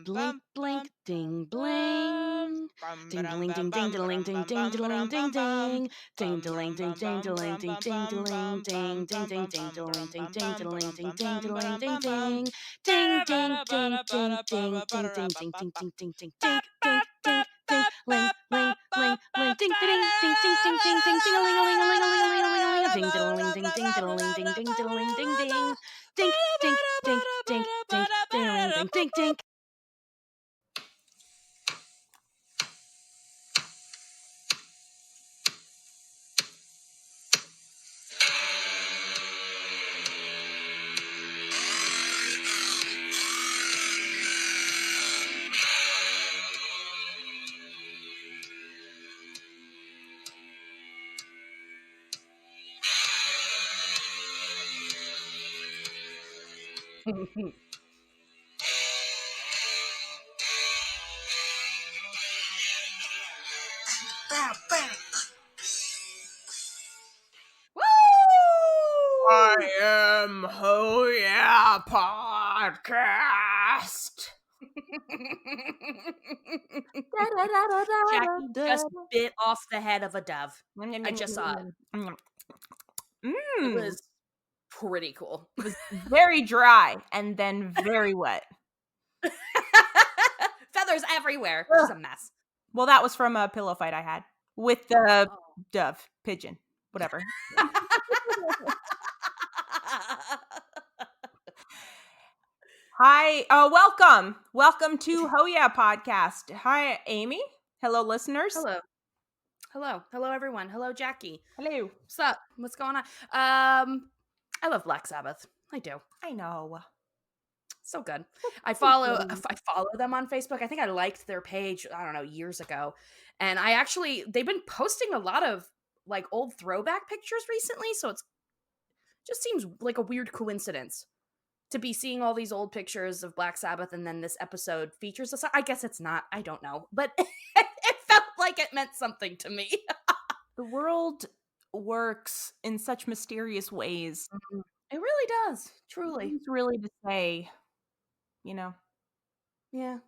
Blink, blink, ding, bling. Ding, ding, ding, ding, ding, ding, ding, ding, ding, ding. Ding, ding, ding, ding, ding, ding, ding, ding, ding, ding, ding, ding, ding, ding, ding, ding, ding, ding, ding, ding. Ding, ding, ding, ding, ding, ding, ding, ding, ding, ding, ding, ding, ding, ding, ding, ding, ling, ling, ling, ling, ding, ding, ding, ding, ding, ding, ding, ding, a ling, a ling, a ling, a ling, a ling, a ling, a ling, a ding, ding, ding, ding, ding, ding, ding, ding, ding, ding, ding. Dink, dink, dink, dink, dink, ding, ding, dink, dink. I am Oh Yeah Podcast. Jackie just bit off the head of a dove. I just saw it. It was pretty cool. It was very dry and then very wet. Feathers everywhere. It's a mess. Well, that was from a pillow fight I had with the dove, pigeon, whatever. Hi, welcome to Oh Yeah Podcast. Hi, Amy. Hello, listeners. Hello, everyone. Hello, Jackie. Hello. What's up? What's going on? I love Black Sabbath. I do. I know. So good. I follow them on Facebook. I think I liked their page, I don't know, years ago. And they've been posting a lot of like old throwback pictures recently, so it's just seems like a weird coincidence to be seeing all these old pictures of Black Sabbath and then this episode features us. I guess it's not. I don't know. But it felt like it meant something to me. The world works in such mysterious ways. It really does. Truly. It's really to say, you know. Yeah.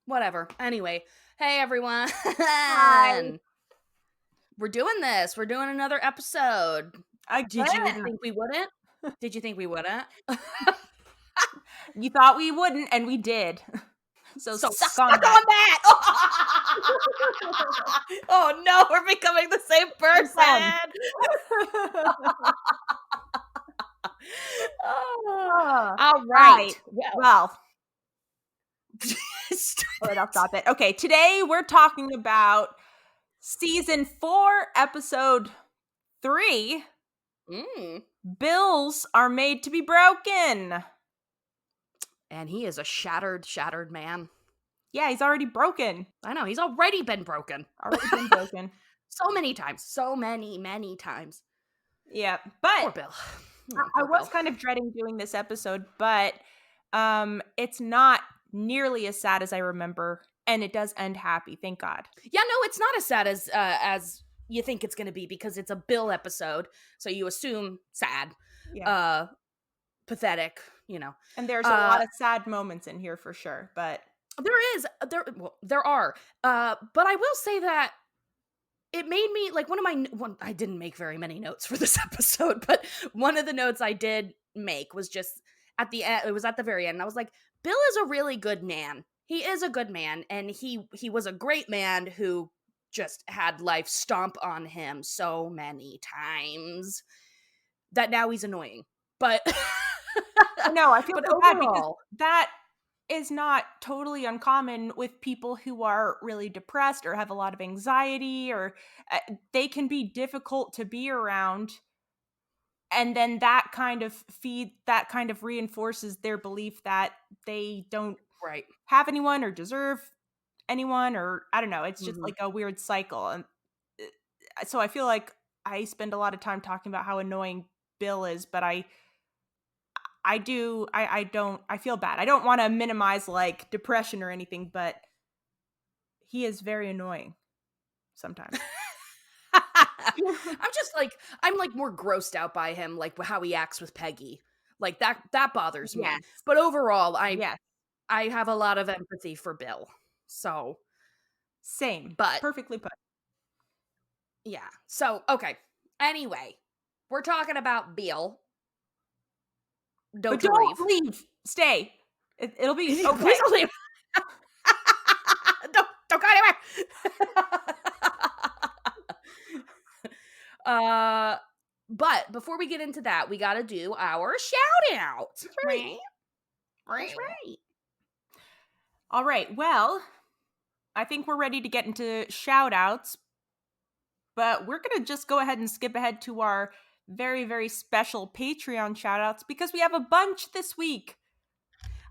Whatever. Anyway, hey everyone. Hi. We're doing this. We're doing another episode. Did you think we wouldn't? Did you think we wouldn't? You thought we wouldn't, and we did. So suck on that. Oh no, we're becoming the same person. All right. Well. All right, I'll stop it. Okay, today we're talking about season 4, episode 3. Bills are made to be broken. And he is a shattered man. Yeah, he's already broken. I know, he's already been broken. So many times. So many times. Yeah, but poor Bill. I was kind of dreading doing this episode, but it's not nearly as sad as I remember, and it does end happy, thank God. Yeah, no, it's not as sad as you think it's going to be, because it's a Bill episode, so you assume sad, pathetic, you know. And there's a lot of sad moments in here for sure, but there are. But I will say that it made me like I didn't make very many notes for this episode, but one of the notes I did make was just at the end. It was at the very end, and I was like, Bill is a really good man. He is a good man, and he was a great man who just had life stomp on him so many times that now he's annoying. But no, I feel so bad because that is not totally uncommon with people who are really depressed or have a lot of anxiety, or they can be difficult to be around. And then that kind of reinforces their belief that they don't have anyone or deserve anyone, or I don't know. It's just like a weird cycle. And so I feel like I spend a lot of time talking about how annoying Bill is, but I feel bad. I don't want to minimize like depression or anything, but he is very annoying sometimes. I'm more grossed out by him, like how he acts with Peggy. Like that bothers me. Yes. But overall, I have a lot of empathy for Bill. So, Same. but Perfectly put. yeah. So, okay. Anyway, we're talking about Bill. But Don't don't leave. Stay. It'll be okay. Please don't leave. don't go anywhere. But before we get into that, we got to do our shout out. That's right. That's right. All right. Well, I think we're ready to get into shout outs, but we're going to just go ahead and skip ahead to our very, very special Patreon shout outs because we have a bunch this week.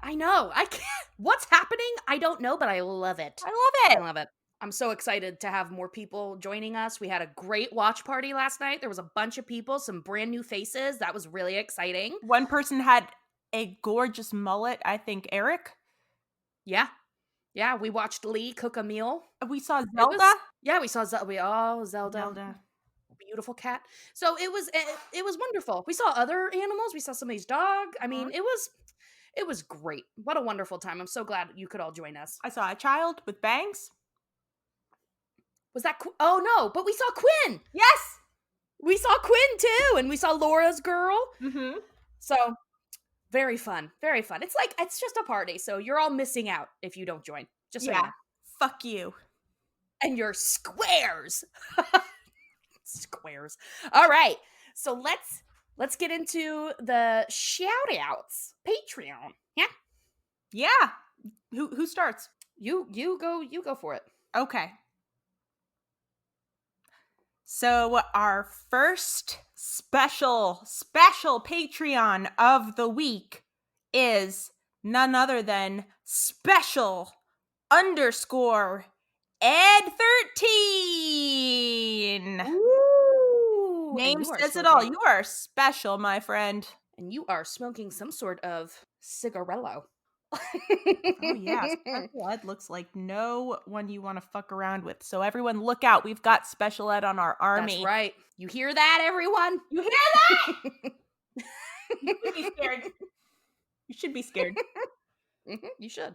I know. I can't. What's happening? I don't know, but I love it. I love it. I love it. I'm so excited to have more people joining us. We had a great watch party last night. There was a bunch of people, some brand new faces. That was really exciting. One person had a gorgeous mullet, I think Eric. Yeah. Yeah, we watched Lee cook a meal. We saw Zelda. We saw Zelda. Beautiful cat. So it was wonderful. We saw other animals. We saw somebody's dog. I mean, it was great. What a wonderful time. I'm so glad you could all join us. I saw a child with bangs. Was that oh no, but we saw Quinn. Yes. We saw Quinn too, and we saw Laura's girl. Mm-hmm. So very fun. Very fun. It's just a party, so you're all missing out if you don't join. Just so you know. Fuck you. And your squares. Squares. All right. So let's get into the shout outs. Patreon. Yeah. Yeah. Who starts? You go for it. Okay. So our first special Patreon of the week is none other than special _ Ed13. Ooh, Name says it all. You are special, my friend. And you are smoking some sort of cigarello. Oh yeah, Special Ed looks like no one you want to fuck around with. So everyone look out. We've got Special Ed on our army. That's right. You hear that, everyone? You hear that? You should be scared. You should be scared. You should.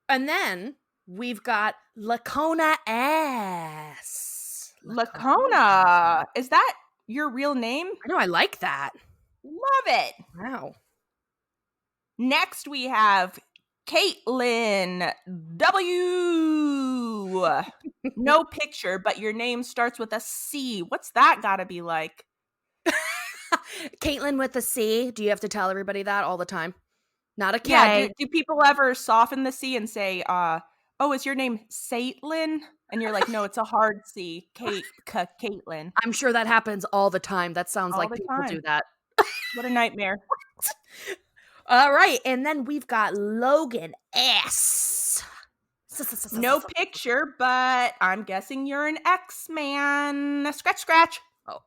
And then we've got Lacona S. Lacona. Is that your real name? I know, I like that. Love it. Wow. Next we have Caitlin W. No picture, but your name starts with a C. What's that gotta be like? Caitlin with a C. Do you have to tell everybody that all the time? Not a K. Yeah, do people ever soften the C and say, oh, is your name Saitlin? And you're like, no, it's a hard C. Caitlin. I'm sure that happens all the time. That sounds All like the people time. do that. What a nightmare. All right, and then we've got Logan S. No picture, but I'm guessing you're an X-Man. Scratch. Oh,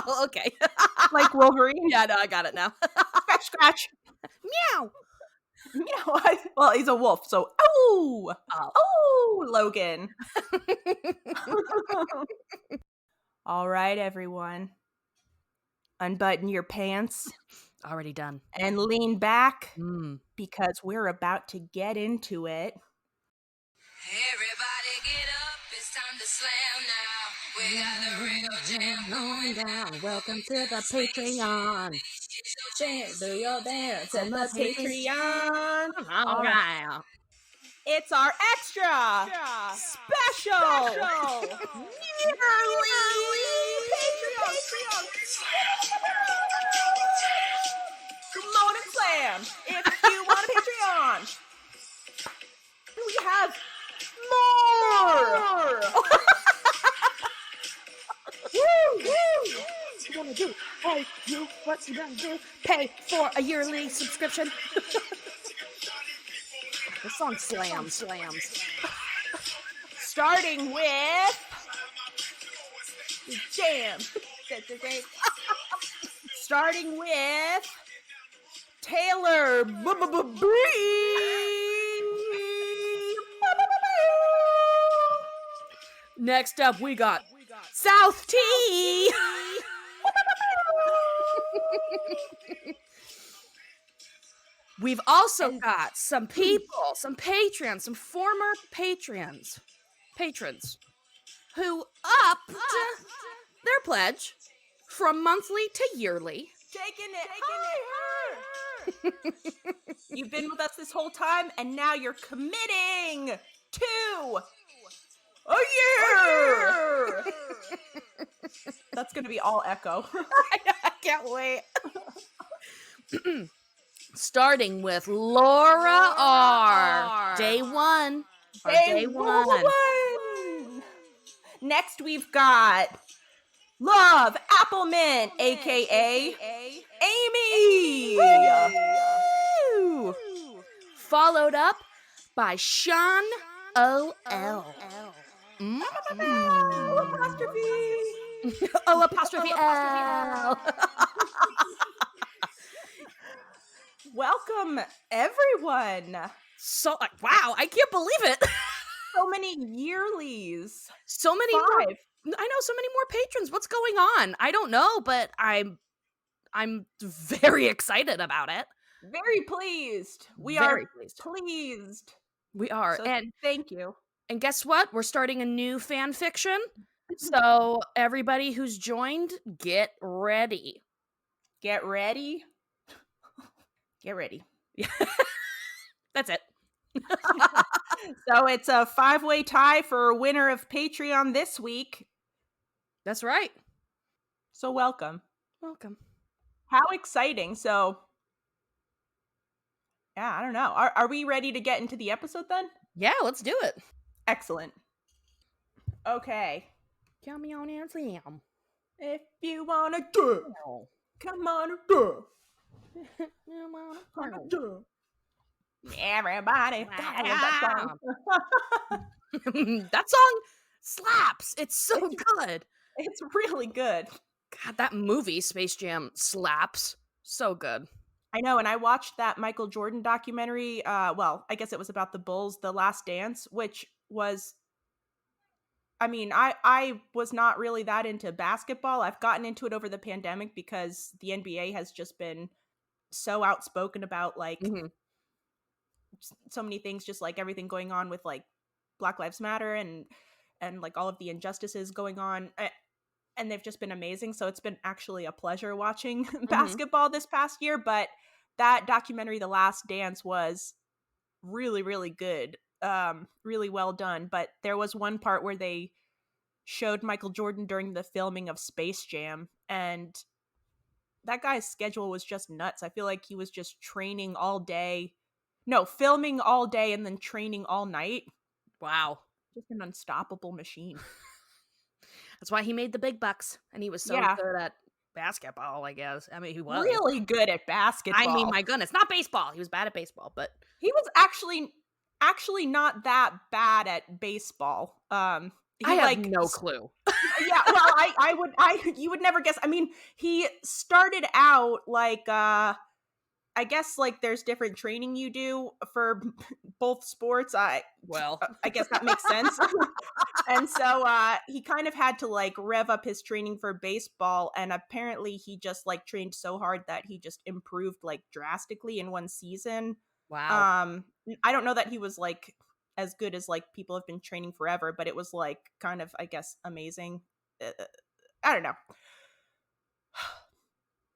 oh okay. Like Wolverine. Yeah, no, I got it now. Scratch. Meow. Meow. Well, he's a wolf, so Logan. All right, everyone. Unbutton your pants. Already done. And lean back because we're about to get into it. Everybody get up, it's time to slam now. We got the real jam going down. Welcome to the Patreon. Do your dance in the Patreon. All right. It's our extra special yearly Patreon. Come on and slam if you want a Patreon. We have more. Woo! What you gonna do? Hey, you, what you gonna do? Pay for a yearly subscription. This song slams. Starting with Jam. Starting with Taylor Next up, we got South T. We've also got some people, some patrons, some former patrons who upped their pledge from monthly to yearly. Taking it higher. You've been with us this whole time, and now you're committing to a year. That's going to be all echo. I can't wait. Starting with Laura R. Day one. Day one. Next, we've got Love Appleman, aka Amy. Woo! Followed up by Sean O.L. Apostrophe L. Welcome, everyone. So, wow, I can't believe it. So many yearlies. So many more. I know so many more patrons. What's going on? I don't know, but I'm very excited about it. Very pleased. We are pleased. We are. So and thank you. And guess what? We're starting a new fan fiction. So everybody who's joined, get ready. Get ready. Get ready. That's it. So it's a 5-way tie for winner of Patreon this week. That's right. So welcome. Welcome. How exciting. So yeah, I don't know. Are we ready to get into the episode then? Yeah, let's do it. Excellent. Okay. Come on and Sam. If you wanna do, come on and do. Everybody. God, I love that song. That song slaps. It's so good. It's really good. God, that movie, Space Jam, slaps. So good. I know, and I watched that Michael Jordan documentary, well, I guess it was about the Bulls, The Last Dance, which was, I mean, I was not really that into basketball. I've gotten into it over the pandemic because the NBA has just been so outspoken about, like, so many things, just like everything going on with, like, Black Lives Matter and like all of the injustices going on. And they've just been amazing. So it's been actually a pleasure watching basketball this past year. But that documentary, The Last Dance, was really, really good. Really well done. But there was one part where they showed Michael Jordan during the filming of Space Jam. And that guy's schedule was just nuts. I feel like he was just training all day. No, filming all day and then training all night. Wow. Just an unstoppable machine. That's why he made the big bucks, and he was so good at basketball, I guess. I mean, he was really good at basketball. I mean, my goodness, not baseball. He was bad at baseball, but he was actually not that bad at baseball. I have no clue. Yeah, well, you would never guess. I mean, he started out like I guess, like, there's different training you do for both sports. I guess that makes sense. And so he kind of had to, like, rev up his training for baseball, and apparently he just, like, trained so hard that he just improved, like, drastically in one season. Wow. I don't know that he was, like, as good as, like, people have been training forever, but it was, like, kind of, I guess, amazing. I don't know.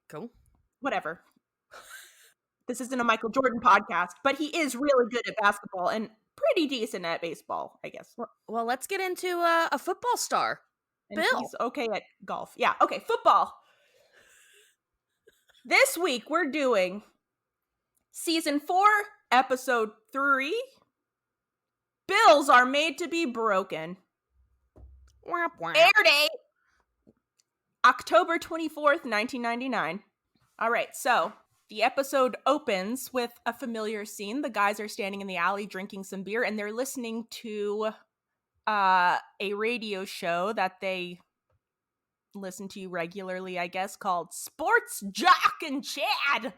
Cool. Whatever. This isn't a Michael Jordan podcast, but he is really good at basketball and pretty decent at baseball, I guess. Well, let's get into a football star. And Bill. He's okay at golf. Yeah, okay, football. This week we're doing season 4, episode 3. Bills are made to be broken. Air date October 24th, 1999. All right, so the episode opens with a familiar scene. The guys are standing in the alley drinking some beer, and they're listening to a radio show that they listen to regularly, I guess, called Sports Jock and Chad.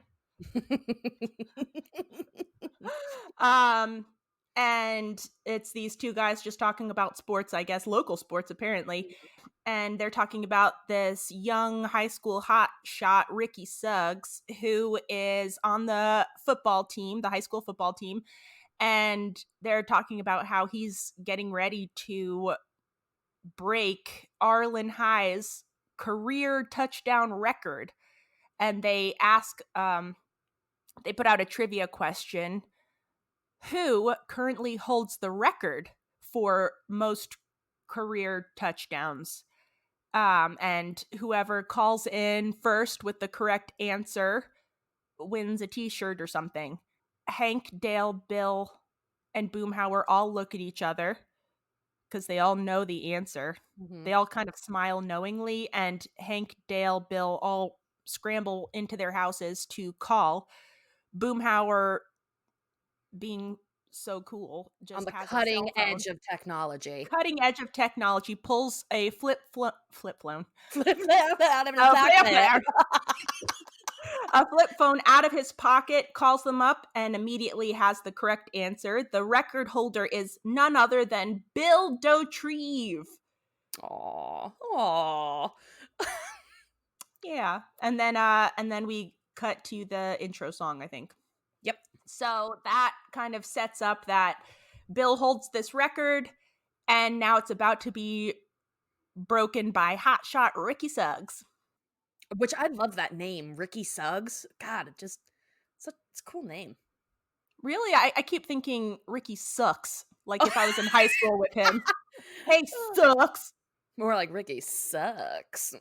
And it's these two guys just talking about sports, I guess, local sports, apparently. and they're talking about this young high school hotshot, Ricky Suggs, who is on the football team, the high school football team, and they're talking about how he's getting ready to break Arlen High's career touchdown record. And they they put out a trivia question: who currently holds the record for most career touchdowns? And whoever calls in first with the correct answer wins a t-shirt or something. Hank, Dale, Bill, and Boomhauer all look at each other because they all know the answer. Mhm. They all kind of smile knowingly, and Hank, Dale, Bill all scramble into their houses to call. Boomhauer, being so cool, On just the has a cutting cell phone. edge of technology. Cutting edge of technology, pulls a flip phone. A flip phone out of his pocket, calls them up, and immediately has the correct answer. The record holder is none other than Bill Dotrieve. Aw. Yeah. And then we cut to the intro song, I think. Yep. So that kind of sets up that Bill holds this record, and now it's about to be broken by hotshot Ricky Suggs. Which I love that name, Ricky Suggs. God, it's a cool name. Really, I keep thinking Ricky sucks. Like if I was in high school with him. Hey, sucks. More like Ricky sucks.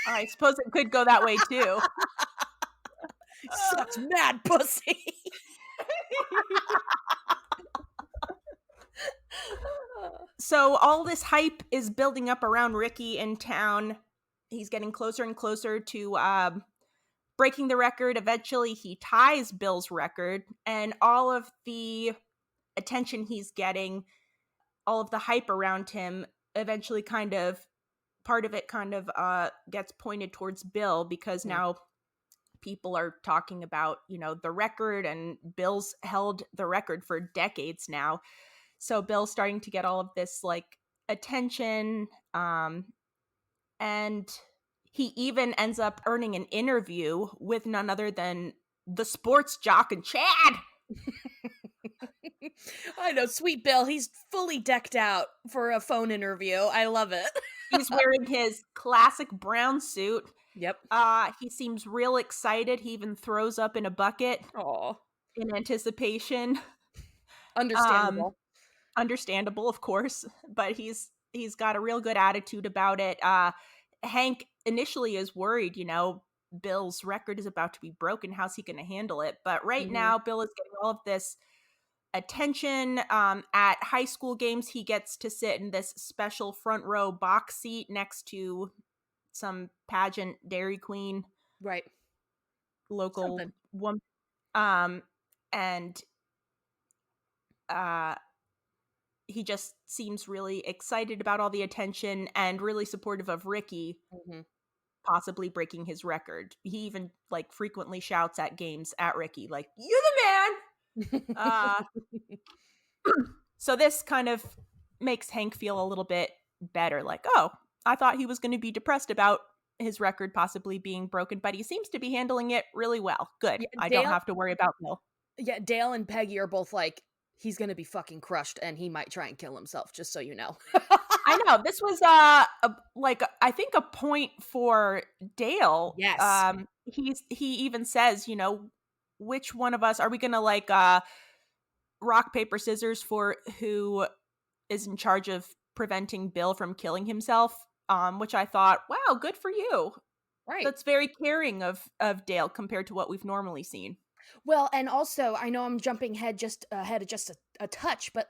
I suppose it could go that way too. Sucks mad pussy. So all this hype is building up around Ricky in town. He's getting closer and closer to breaking the record. Eventually, he ties Bill's record, and all of the attention he's getting, all of the hype around him, eventually part of it gets pointed towards Bill, because now people are talking about, the record, and Bill's held the record for decades now. So Bill's starting to get all of this attention, and he even ends up earning an interview with none other than the sports jock and Chad. I know, sweet Bill. He's fully decked out for a phone interview. I love it. He's wearing his classic brown suit. Yep. He seems real excited. He even throws up in a bucket Aw. in anticipation. Understandable. Understandable, of course, but he's got a real good attitude about it. Hank initially is worried, Bill's record is about to be broken. How's he going to handle it? But right now, Bill is getting all of this attention. At high school games, he gets to sit in this special front row box seat next to some pageant Dairy Queen, Right. local Something. woman. And he just seems really excited about all the attention and really supportive of Ricky possibly breaking his record. He even frequently shouts at games at Ricky, like, "You're the man!" So this kind of makes Hank feel a little bit better. Like, oh, I thought he was going to be depressed about his record possibly being broken, but he seems to be handling it really well. Good. Yeah, I don't have to worry about Bill. Yeah, Dale and Peggy are both like, he's gonna be fucking crushed and he might try and kill himself, just so you know. I know. This was I think a point for Dale. Yes. He even says, which one of us are we gonna rock, paper, scissors for who is in charge of preventing Bill from killing himself? Which I thought, wow, good for you. Right. That's very caring of Dale compared to what we've normally seen. Well, and also, I know I'm jumping ahead just a touch, but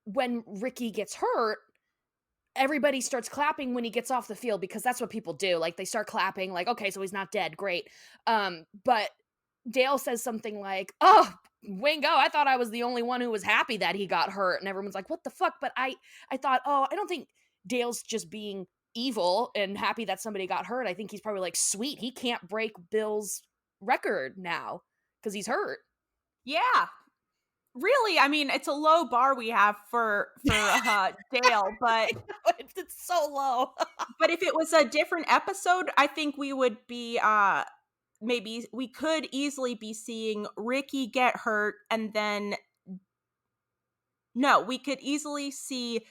when Ricky gets hurt, everybody starts clapping when he gets off the field, because that's what people do. They start clapping, okay, so he's not dead, great. But Dale says something like, "Oh, Wingo, I thought I was the only one who was happy that he got hurt," and everyone's like, "What the fuck?" But I thought, oh, I don't think Dale's just being evil and happy that somebody got hurt. I think he's probably sweet, he can't break Bill's record now because he's hurt. Yeah. really, I mean, it's a low bar we have for Dale, but It's so low. but if it was a different episode, I think we would be maybe we could easily be seeing Ricky get hurt, and then no, we could easily see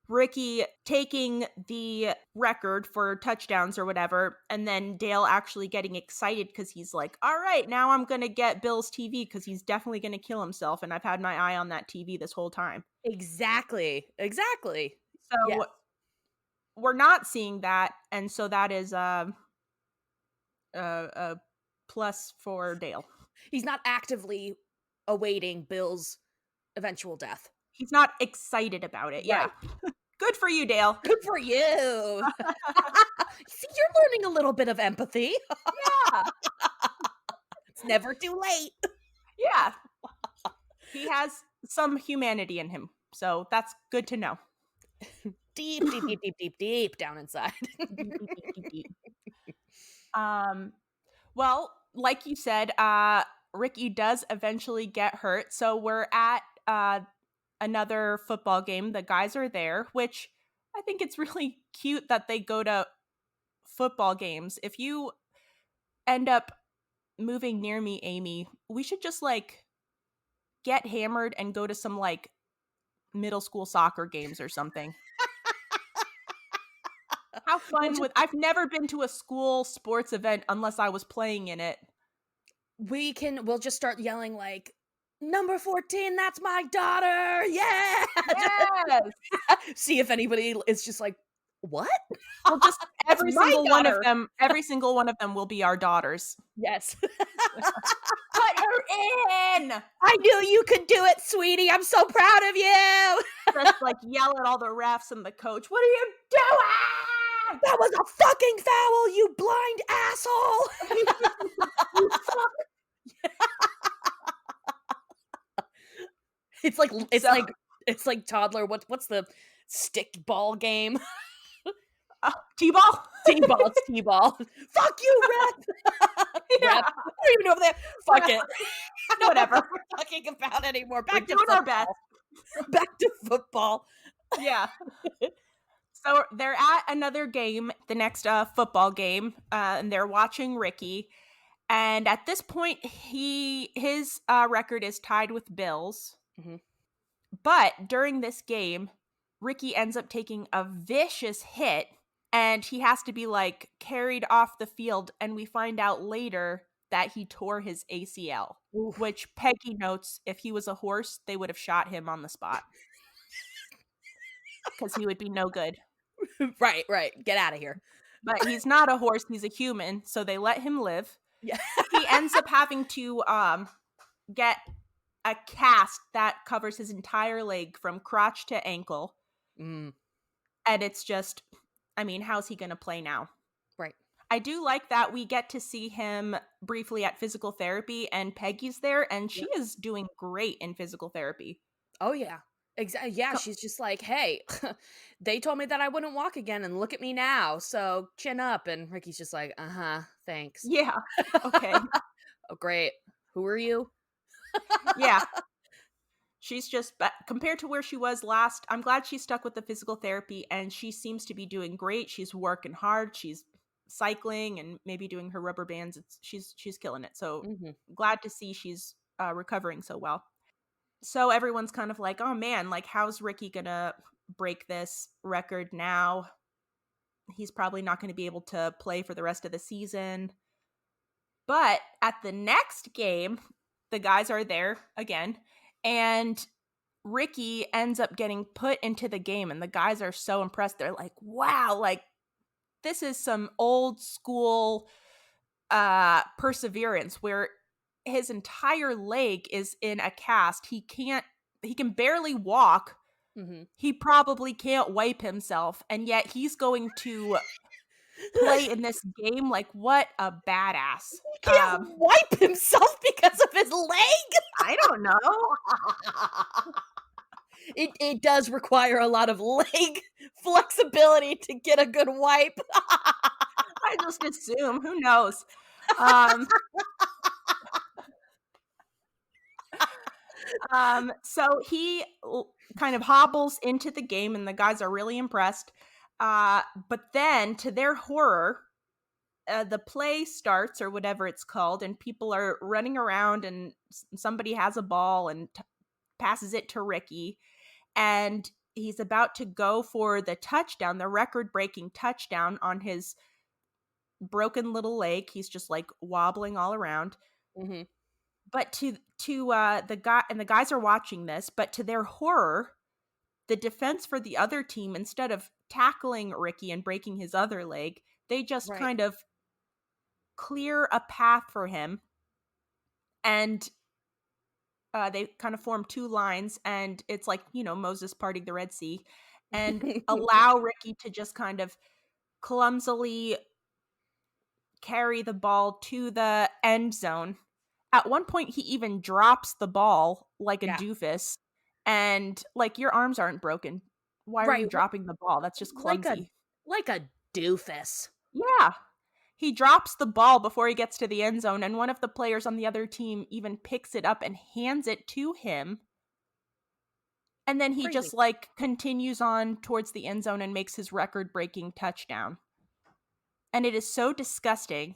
Ricky taking the record for touchdowns or whatever, and then Dale actually getting excited because he's like, all right, now I'm going to get Bill's TV because he's definitely going to kill himself. And I've had my eye on that TV this whole time. Exactly. So Yes. we're not seeing that. And so that is a plus for Dale. He's not actively awaiting Bill's eventual death. He's not excited about it. Yeah. Good for you, Dale. Good for you. See, you're learning a little bit of empathy. Yeah. It's never too late. Yeah. He has some humanity in him. So that's good to know. Deep down inside. Well, like you said, Ricky does eventually get hurt. So we're at another football game. The guys are there, which I think it's really cute that they go to football games. If you end up moving near me, Amy, we should just like get hammered and go to some like middle school soccer games or something. How fun I've never been to a school sports event unless I was playing in it. We'll just start yelling like, number 14, that's my daughter. Yeah. Yes. See if anybody is just like, what? Well, just every my single one of daughter. them, every single one of them will be our daughters. Yes. Put her in. I knew you could do it, sweetie. I'm so proud of you. Just like yell at all the refs and the coach. What are you doing? That was a fucking foul, you blind asshole. You fuck. It's like toddler. What's the stick ball game? T-ball. T-ball. It's T-ball. Fuck you, ref. Yeah. Ref. I don't even know if they. Fuck it. Whatever. We're talking about anymore. We're doing our best. Back to football. Yeah. So they're at another game, the next football game, and they're watching Ricky. And at this point, his record is tied with Bill's. Mm-hmm. But during this game, Ricky ends up taking a vicious hit, and he has to be like carried off the field. And we find out later that he tore his ACL, Oof. which Peggy notes if he was a horse, they would have shot him on the spot because he would be no good. Right. Get out of here. But he's not a horse, he's a human, so they let him live. Yeah. He ends up having to get a cast that covers his entire leg from crotch to ankle. Mm. And it's just, I mean, how's he going to play now? Right. I do like that we get to see him briefly at physical therapy, and Peggy's there, and she is doing great in physical therapy. Oh, yeah. Exactly. Yeah, she's just like, hey, they told me that I wouldn't walk again, and look at me now, so chin up. And Ricky's just like, thanks. Yeah. Okay. Oh, great. Who are you? Yeah. She's just, compared to where she was last, I'm glad she stuck with the physical therapy, and she seems to be doing great. She's working hard. She's cycling and maybe doing her rubber bands. She's killing it. So glad to see she's recovering so well. So everyone's kind of like, oh man, like how's Ricky gonna break this record now? He's probably not going to be able to play for the rest of the season. But at the next game, the guys are there again, and Ricky ends up getting put into the game, and the guys are so impressed. They're like, wow, like this is some old school perseverance where his entire leg is in a cast. He can barely walk. Mm-hmm. He probably can't wipe himself, and yet he's going to play in this game. Like, what a badass. He can't wipe himself because of his leg? I don't know. It does require a lot of leg flexibility to get a good wipe. I just assume. Who knows? So he kind of hobbles into the game, and the guys are really impressed. But then, to their horror, the play starts, or whatever it's called, and people are running around, and somebody has a ball and passes it to Ricky, and he's about to go for the touchdown, the record-breaking touchdown on his broken little leg. He's just like wobbling all around. Mm-hmm. But to the guy, and the guys are watching this, but to their horror, the defense for the other team, instead of tackling Ricky and breaking his other leg, they just Right. kind of clear a path for him, and they kind of form two lines, and it's like, Moses parting the Red Sea, and allow Ricky to just kind of clumsily carry the ball to the end zone. At one point, he even drops the ball like a Yeah. doofus, and like, your arms aren't broken. Why are Right. you dropping the ball? That's just clumsy. Like a doofus. Yeah. He drops the ball before he gets to the end zone, and one of the players on the other team even picks it up and hands it to him. And then he Crazy. just like continues on towards the end zone and makes his record-breaking touchdown. And it is so disgusting.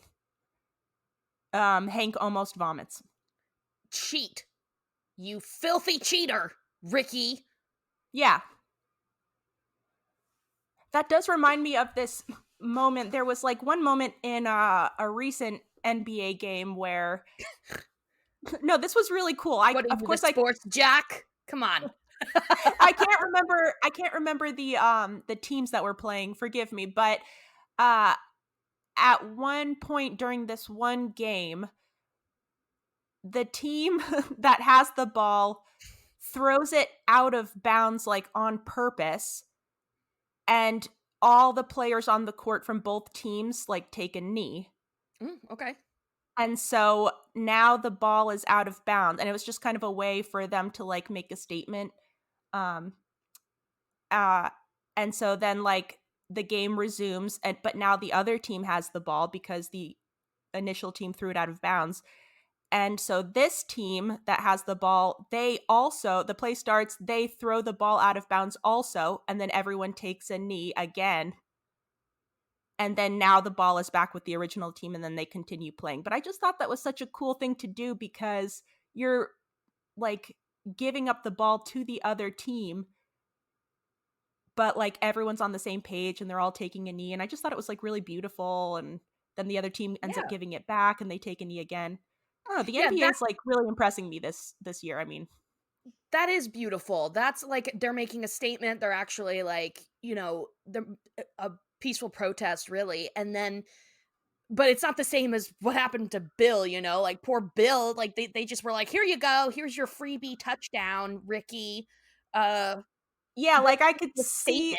Hank almost vomits. Cheat. You filthy cheater, Ricky. Yeah. That does remind me of this moment. There was like one moment in a recent NBA game where no, this was really cool. Of course, sports Jack. Come on. I can't remember the teams that were playing. Forgive me, but at one point during this one game, the team that has the ball throws it out of bounds, like on purpose, and all the players on the court from both teams like take a knee. Okay. And so now the ball is out of bounds, and it was just kind of a way for them to like make a statement. And so then like the game resumes, but now the other team has the ball because the initial team threw it out of bounds. And so this team that has the ball, the play starts, they throw the ball out of bounds also, and then everyone takes a knee again. And then now the ball is back with the original team, and then they continue playing. But I just thought that was such a cool thing to do, because you're like giving up the ball to the other team, but like everyone's on the same page and they're all taking a knee. And I just thought it was like really beautiful. And then the other team ends up giving it back and they take a knee again. I don't know, the NBA is like really impressing me this year. I mean, that is beautiful. That's like they're making a statement. They're actually like, a peaceful protest, really. And then, but it's not the same as what happened to Bill, like poor Bill. Like they just were like, here you go. Here's your freebie touchdown, Ricky. Yeah, like I could see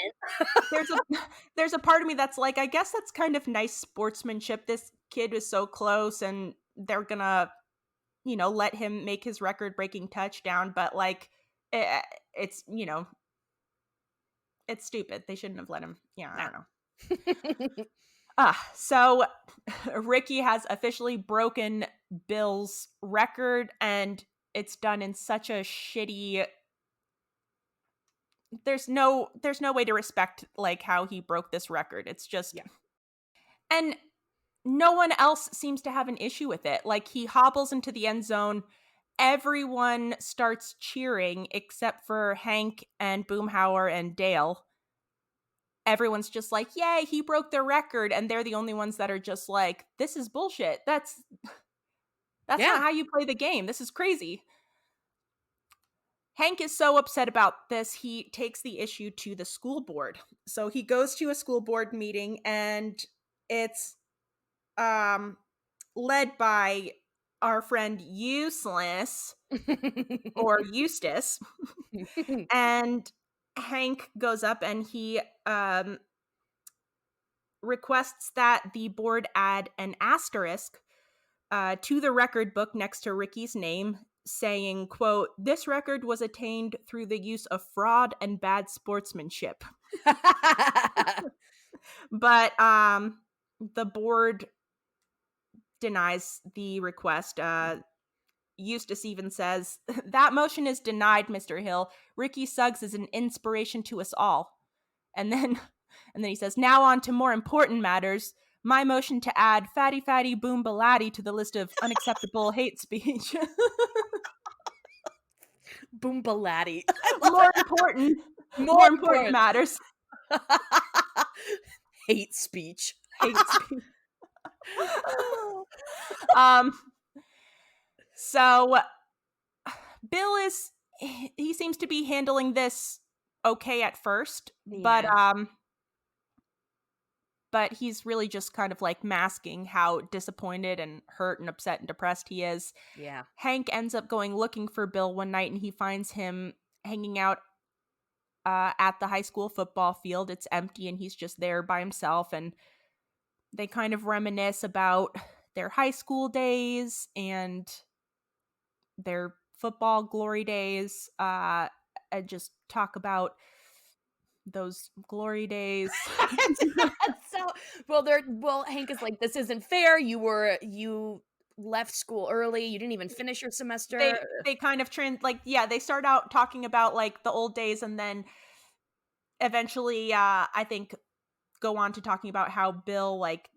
there's a part of me that's like, I guess that's kind of nice sportsmanship. This kid was so close, and they're gonna, let him make his record-breaking touchdown. But like, it's it's stupid. They shouldn't have let him. Yeah, I don't know. So Ricky has officially broken Bill's record, and it's done in such a shitty. There's no way to respect like how he broke this record. It's just, and no one else seems to have an issue with it. Like, he hobbles into the end zone, everyone starts cheering except for Hank and Boomhauer and Dale. Everyone's just like, yay, he broke the record, and they're the only ones that are just like, this is bullshit. That's not how you play the game. This is crazy. Hank is so upset about this, he takes the issue to the school board. So he goes to a school board meeting, and it's led by our friend Useless, or Eustace. And Hank goes up and he requests that the board add an asterisk to the record book next to Ricky's name, saying, quote, "This record was attained through the use of fraud and bad sportsmanship." But the board denies the request. Eustace even says, "That motion is denied, Mr. Hill. Ricky Suggs is an inspiration to us all." And then he says, "Now on to more important matters. My motion to add fatty fatty boom baladi to the list of unacceptable hate speech." Boom baladi. More important matters. Hate speech. Hate speech. So Bill he seems to be handling this okay at first, but he's really just kind of like masking how disappointed and hurt and upset and depressed he is. Yeah. Hank ends up going looking for Bill one night, and he finds him hanging out at the high school football field. It's empty, and he's just there by himself, and they kind of reminisce about their high school days and their football glory days, and just talk about those glory days. Hank is like, "This isn't fair. You left school early. You didn't even finish your semester." They kind of they start out talking about like the old days, and then eventually I think go on to talking about how Bill like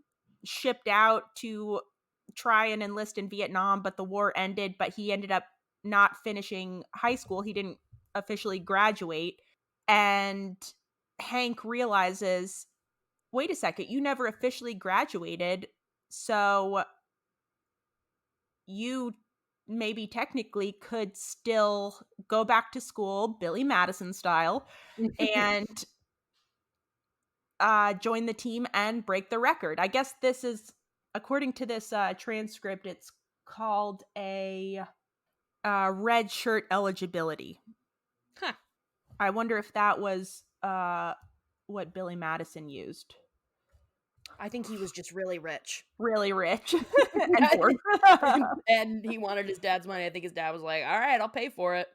shipped out to try and enlist in Vietnam, but the war ended, but he ended up not finishing high school. He didn't officially graduate. And Hank realizes, wait a second, you never officially graduated, so you maybe technically could still go back to school, Billy Madison style, and join the team and break the record. I guess this is, according to this transcript, it's called a red shirt eligibility. Huh. I wonder if that was what Billy Madison used. I think he was just really rich. Really rich. And poor. And he wanted his dad's money. I think his dad was like, "All right, I'll pay for it."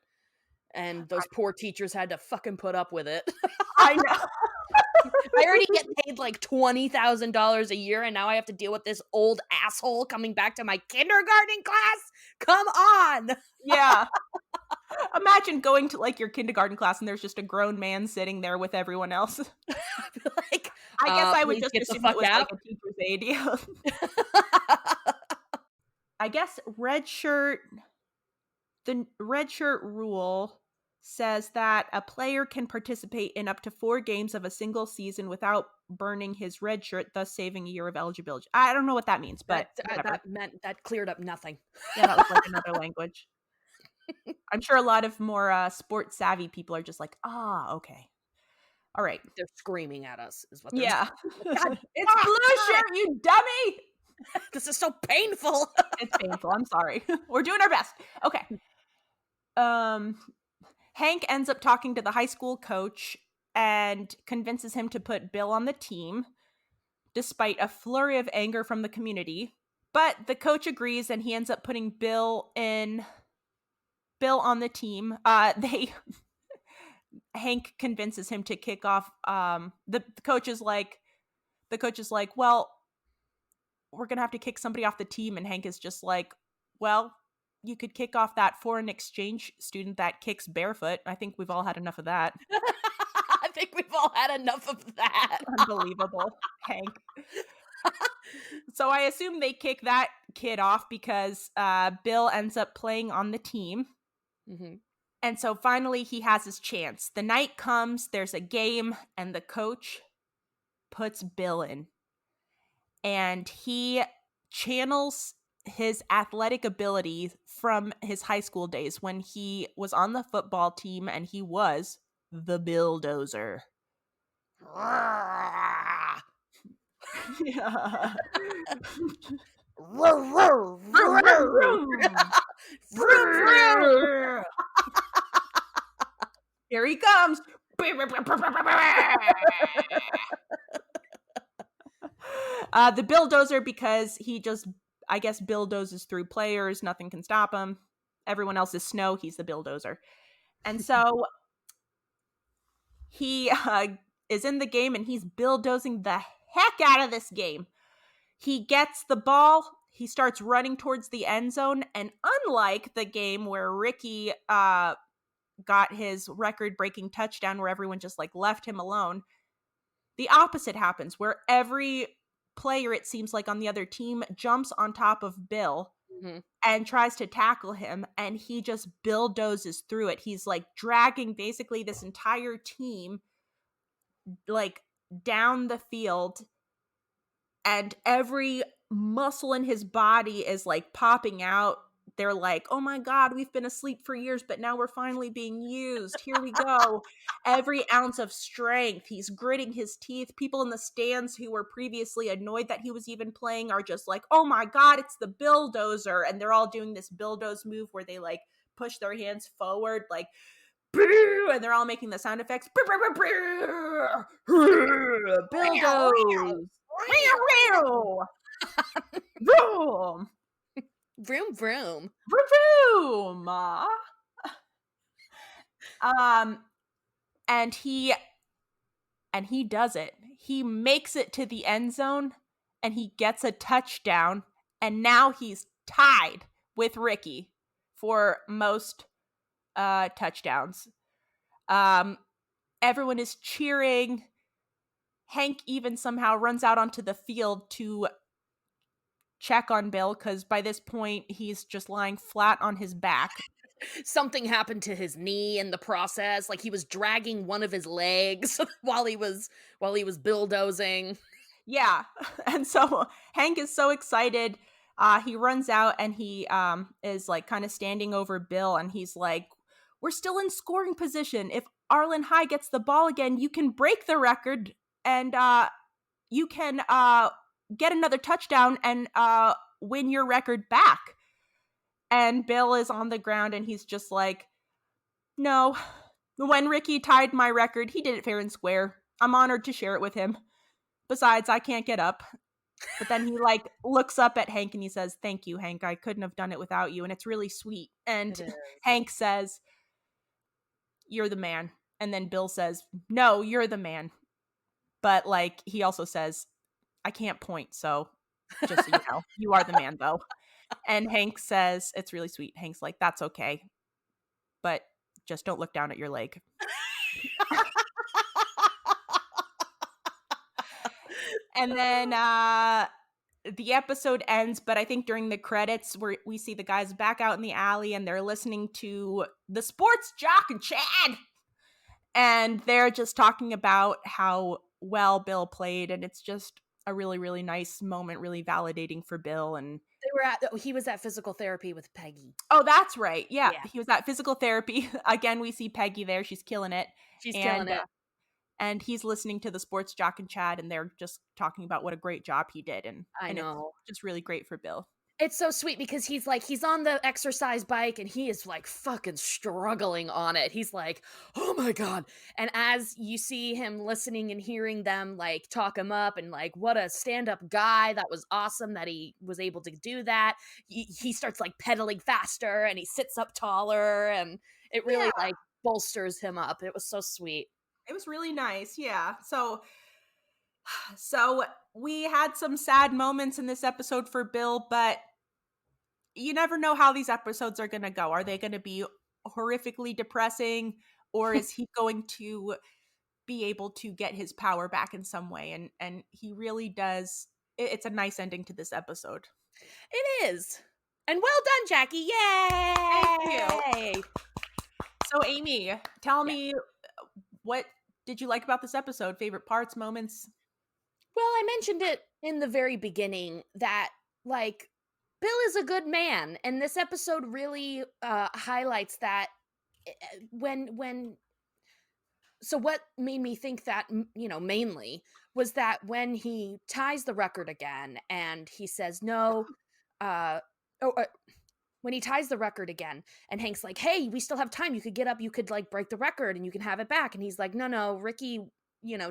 And those poor teachers had to fucking put up with it. I know. I already get paid like $20,000 a year, and now I have to deal with this old asshole coming back to my kindergarten class? Come on! Yeah. Imagine going to like your kindergarten class and there's just a grown man sitting there with everyone else. Like, I guess I would please just get the assume it fuck was out. like a teacher's aide. Yeah. I guess the red shirt rule says that a player can participate in up to 4 games of a single season without burning his red shirt, thus saving a year of eligibility. I don't know what that means, but that cleared up nothing. Yeah, that was like another language. I'm sure a lot of more sports savvy people are just like, okay. All right. They're screaming at us is what they're Yeah. God, it's blue shirt, you dummy! This is so painful. It's painful. I'm sorry. We're doing our best. Okay. Hank ends up talking to the high school coach and convinces him to put Bill on the team, despite a flurry of anger from the community. But the coach agrees, and he ends up putting Bill on the team. Hank convinces him to kick off. The coach is like, well, we're gonna have to kick somebody off the team, and Hank is just like, well, you could kick off that foreign exchange student that kicks barefoot. I think we've all had enough of that. I think we've all had enough of that. Unbelievable, Hank. So I assume they kick that kid off because Bill ends up playing on the team. Mm-hmm. And so finally he has his chance. The night comes, there's a game, and the coach puts Bill in. And he channels his athletic ability from his high school days when he was on the football team and he was the Bulldozer. Yeah. Here he comes. The Bulldozer, because he just, I guess, bulldozes through players. Nothing can stop him. Everyone else is snow. He's the Bulldozer. And so he is in the game, and he's bulldozing the heck out of this game. He gets the ball. he starts running towards the end zone, and unlike the game where Ricky got his record-breaking touchdown where everyone just like left him alone, the opposite happens where every player, it seems like, on the other team jumps on top of Bill and tries to tackle him, and he just bulldozes through it. He's like dragging basically this entire team like down the field, and every muscle in his body is like popping out. They're like, oh my God, we've been asleep for years, but now we're finally being used. Here we go. Every ounce of strength. He's gritting his teeth. People in the stands who were previously annoyed that he was even playing are just like, oh my God, it's the bulldozer. And they're all doing this bulldoze move where they like push their hands forward, like, and they're all making the sound effects. Bulldoze. Vroom. Vroom, vroom. Vroom. And he does it. He makes it to the end zone and he gets a touchdown, and now he's tied with Ricky for most touchdowns. Everyone is cheering. Hank even somehow runs out onto the field to check on Bill, because by this point he's just lying flat on his back. Something happened to his knee in the process. Like he was dragging one of his legs while he was bulldozing. Yeah. And so Hank is so excited. He runs out and he is like kind of standing over Bill, and he's like, we're still in scoring position. If Arlen High gets the ball again, you can break the record, and you can get another touchdown and win your record back. And Bill is on the ground and he's just like, no, when Ricky tied my record, he did it fair and square. I'm honored to share it with him. Besides, I can't get up. But then he like looks up at Hank and he says, thank you, Hank. I couldn't have done it without you. And it's really sweet. And Hank says, you're the man. And then Bill says, no, you're the man. But like, he also says, I can't point. So just so you know, you are the man though. And Hank says, it's really sweet. Hank's like, that's okay. But just don't look down at your leg. And then the episode ends, but I think during the credits we see the guys back out in the alley and they're listening to the Sports Jock and Chad. And they're just talking about how well Bill played, and it's just a really, really nice moment, really validating for Bill. And he was at physical therapy with Peggy. Oh, that's right. Yeah. He was at physical therapy. Again, we see Peggy there. She's killing it. Killing it. And he's listening to the Sports Jock and Chad, and they're just talking about what a great job he did. And I know. It's just really great for Bill. It's so sweet because he's on the exercise bike and he is like fucking struggling on it. He's like, oh my God. And as you see him listening and hearing them like talk him up and like, what a stand-up guy. That was awesome that he was able to do that. He starts like pedaling faster and he sits up taller, and it really like bolsters him up. It was so sweet. It was really nice. Yeah. So we had some sad moments in this episode for Bill, but you never know how these episodes are going to go. Are they going to be horrifically depressing, or is he going to be able to get his power back in some way? And he really does. It's a nice ending to this episode. It is. And well done, Jackie. Yay! Thank you. So Amy, tell me, what did you like about this episode? Favorite parts, moments? Well, I mentioned it in the very beginning that like Bill is a good man, and this episode really highlights that. So what made me think that, mainly was that when he ties the record again and he says no, when he ties the record again and Hank's like, hey, we still have time, you could get up, you could like break the record and you can have it back, and he's like, no, Ricky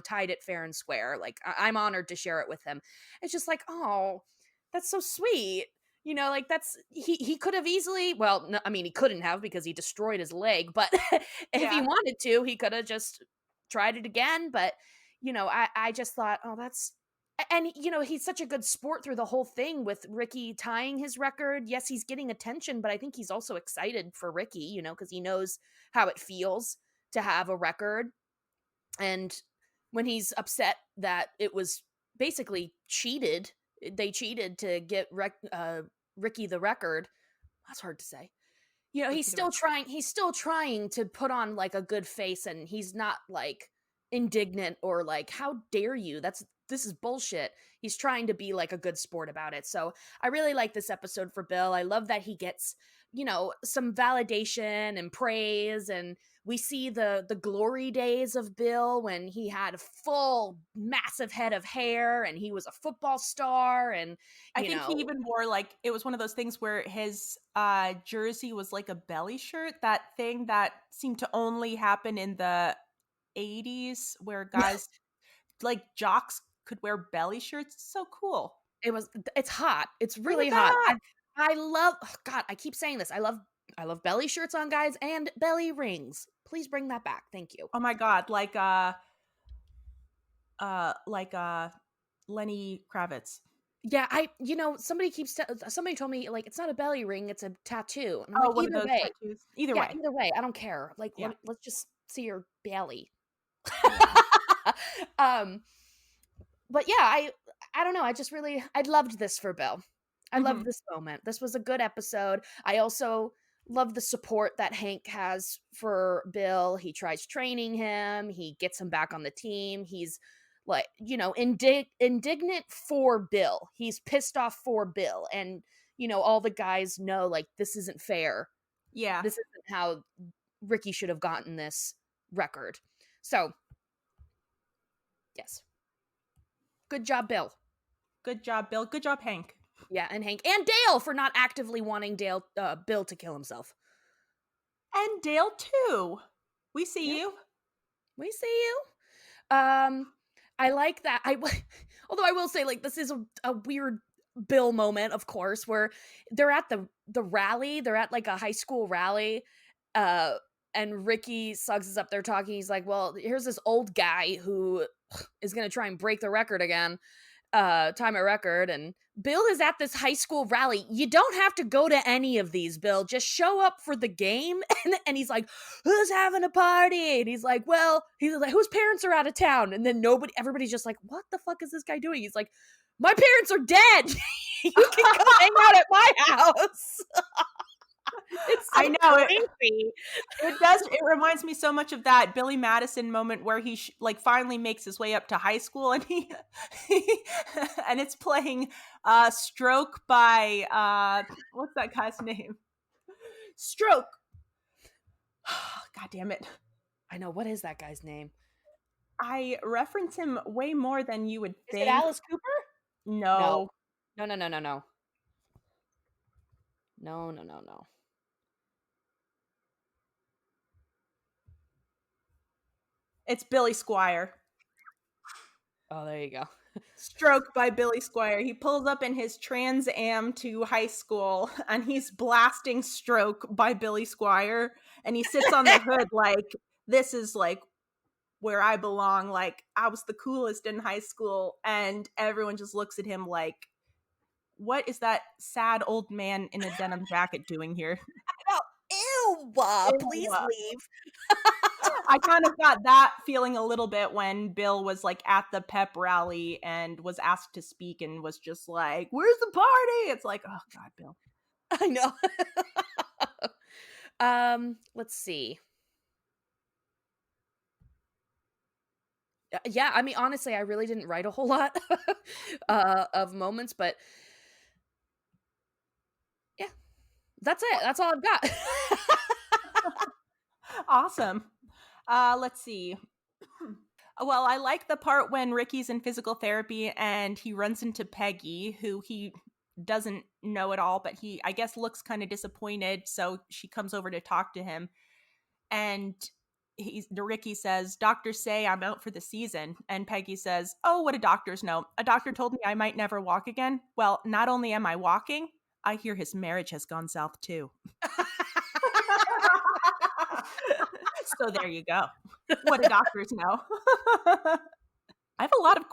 tied it fair and square, like I'm honored to share it with him. It's just like, oh, that's so sweet. Like that's, he could have easily, well, no, I mean, he couldn't have because he destroyed his leg, but if he wanted to, he could have just tried it again. But, I just thought, oh, that's And he's such a good sport through the whole thing with Ricky tying his record. Yes, he's getting attention, but I think he's also excited for Ricky, because he knows how it feels to have a record. And when he's upset that it was basically cheated, they cheated to get Ricky the record. That's hard to say. He's still trying to put on like a good face, and he's not like indignant or like, how dare you? This is bullshit. He's trying to be like a good sport about it. So I really like this episode for Bill. I love that he gets, some validation and praise, and we see the glory days of Bill when he had a full massive head of hair and he was a football star. And I think he even wore like, it was one of those things where his jersey was like a belly shirt, that thing that seemed to only happen in the 80s where guys like jocks could wear belly shirts. It's so cool. It's hot. It's really Bring it hot. back. I love, oh God, I keep saying this. I love belly shirts on guys and belly rings. Please bring that back. Thank you. Oh my God. Like Lenny Kravitz. Yeah, somebody told me like, it's not a belly ring, it's a tattoo. And I'm like, one either of those way. tattoos. Either Yeah, way. either way. I don't care. Like, Yeah. let's just see your belly. But yeah, I don't know. I loved this for Bill. I loved this moment. This was a good episode. I also love the support that Hank has for Bill. He tries training him. He gets him back on the team. He's like, indignant for Bill. He's pissed off for Bill. And, all the guys know, like, this isn't fair. Yeah. This isn't how Ricky should have gotten this record. So, yes. Good job, Bill. Good job, Bill. Good job, Hank. Yeah, and Hank and Dale for not actively wanting Bill to kill himself. And Dale too. We see you. We see you. I like that. Although I will say, like, this is a weird Bill moment, of course, where they're at the rally. They're at like a high school rally. And Ricky Suggs is up there talking. He's like, well, here's this old guy who is going to try and break the record again, time a record. And Bill is at this high school rally. You don't have to go to any of these, Bill. Just show up for the game. And he's like, who's having a party? And he's like, whose parents are out of town? And then everybody's just like, what the fuck is this guy doing? He's like, my parents are dead. You can come hang out at my house. It's so I know crazy. it does. It reminds me so much of that Billy Madison moment where he finally makes his way up to high school, and he and it's playing "Stroke" by what's that guy's name? Stroke. God damn it! I know, what is that guy's name? I reference him way more than you would think. Is it Alice Cooper? No. No. It's Billy Squier. Oh, there you go. Stroke by Billy Squier. He pulls up in his Trans Am to high school, and he's blasting Stroke by Billy Squier, and he sits on the hood like, this is like where I belong, like I was the coolest in high school, and everyone just looks at him like, what is that sad old man in a denim jacket doing here? Ew, please leave. I kind of got that feeling a little bit when Bill was like at the pep rally and was asked to speak and was just like, where's the party? It's like, oh God, Bill. I know. Let's see. Yeah, I mean, honestly, I really didn't write a whole lot of moments, but yeah, that's it. That's all I've got. Awesome. Let's see. Well, I like the part when Ricky's in physical therapy and he runs into Peggy, who he doesn't know at all, but he, I guess, looks kind of disappointed. So she comes over to talk to him. And Ricky says, doctors say I'm out for the season. And Peggy says, oh, what do doctors know? A doctor told me I might never walk again. Well, not only am I walking, I hear his marriage has gone south too. So there you go. What do doctors know? I have a lot of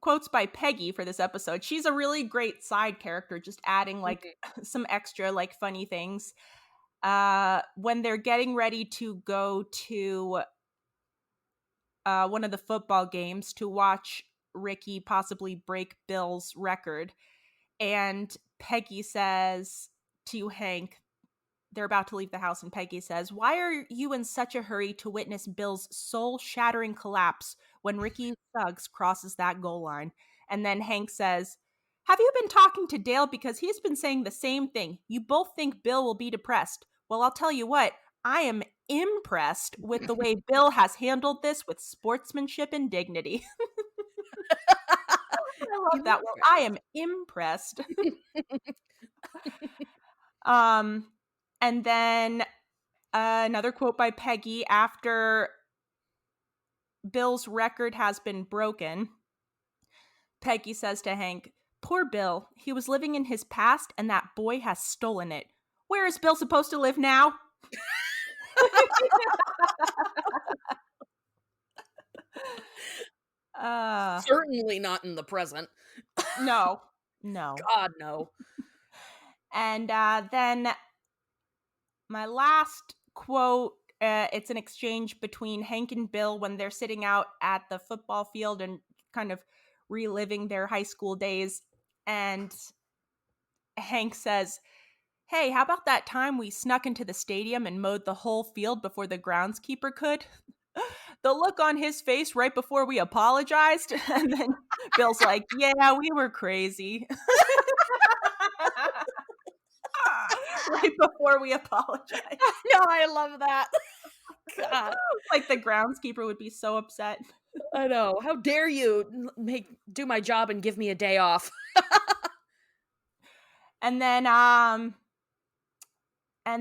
quotes by Peggy for this episode. She's a really great side character, just adding like some extra like funny things. When they're getting ready to go to one of the football games to watch Ricky possibly break Bill's record, and Peggy says to Hank, they're about to leave the house, and Peggy says, "Why are you in such a hurry to witness Bill's soul-shattering collapse when Ricky Suggs crosses that goal line?" And then Hank says, "Have you been talking to Dale? Because he's been saying the same thing. You both think Bill will be depressed. Well, I'll tell you what, I am impressed with the way Bill has handled this with sportsmanship and dignity." I love that. Well, I am impressed. And then another quote by Peggy after Bill's record has been broken. Peggy says to Hank, "Poor Bill. He was living in his past and that boy has stolen it. Where is Bill supposed to live now?" Certainly not in the present. No. God, no. And then my last quote, it's an exchange between Hank and Bill when they're sitting out at the football field and kind of reliving their high school days. And Hank says, "Hey, how about that time we snuck into the stadium and mowed the whole field before the groundskeeper could?" The look on his face right before we apologized. And then Bill's like, "Yeah, we were crazy." Right before we apologized. No, I love that. God. Like the groundskeeper would be so upset. I know. How dare you do my job and give me a day off? And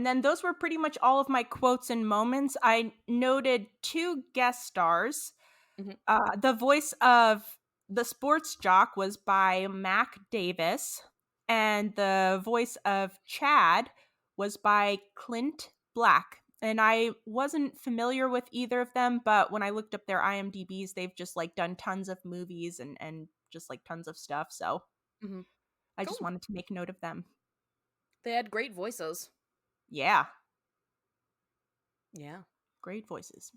then those were pretty much all of my quotes and moments. I noted 2 guest stars. The voice of the sports jock was by Mac Davis, and the voice of Chad was by Clint Black. And I wasn't familiar with either of them, but when I looked up their IMDb's, they've just like done tons of movies and just like tons of stuff. So I just wanted to make note of them. They had great voices. Yeah. Yeah. Great voices.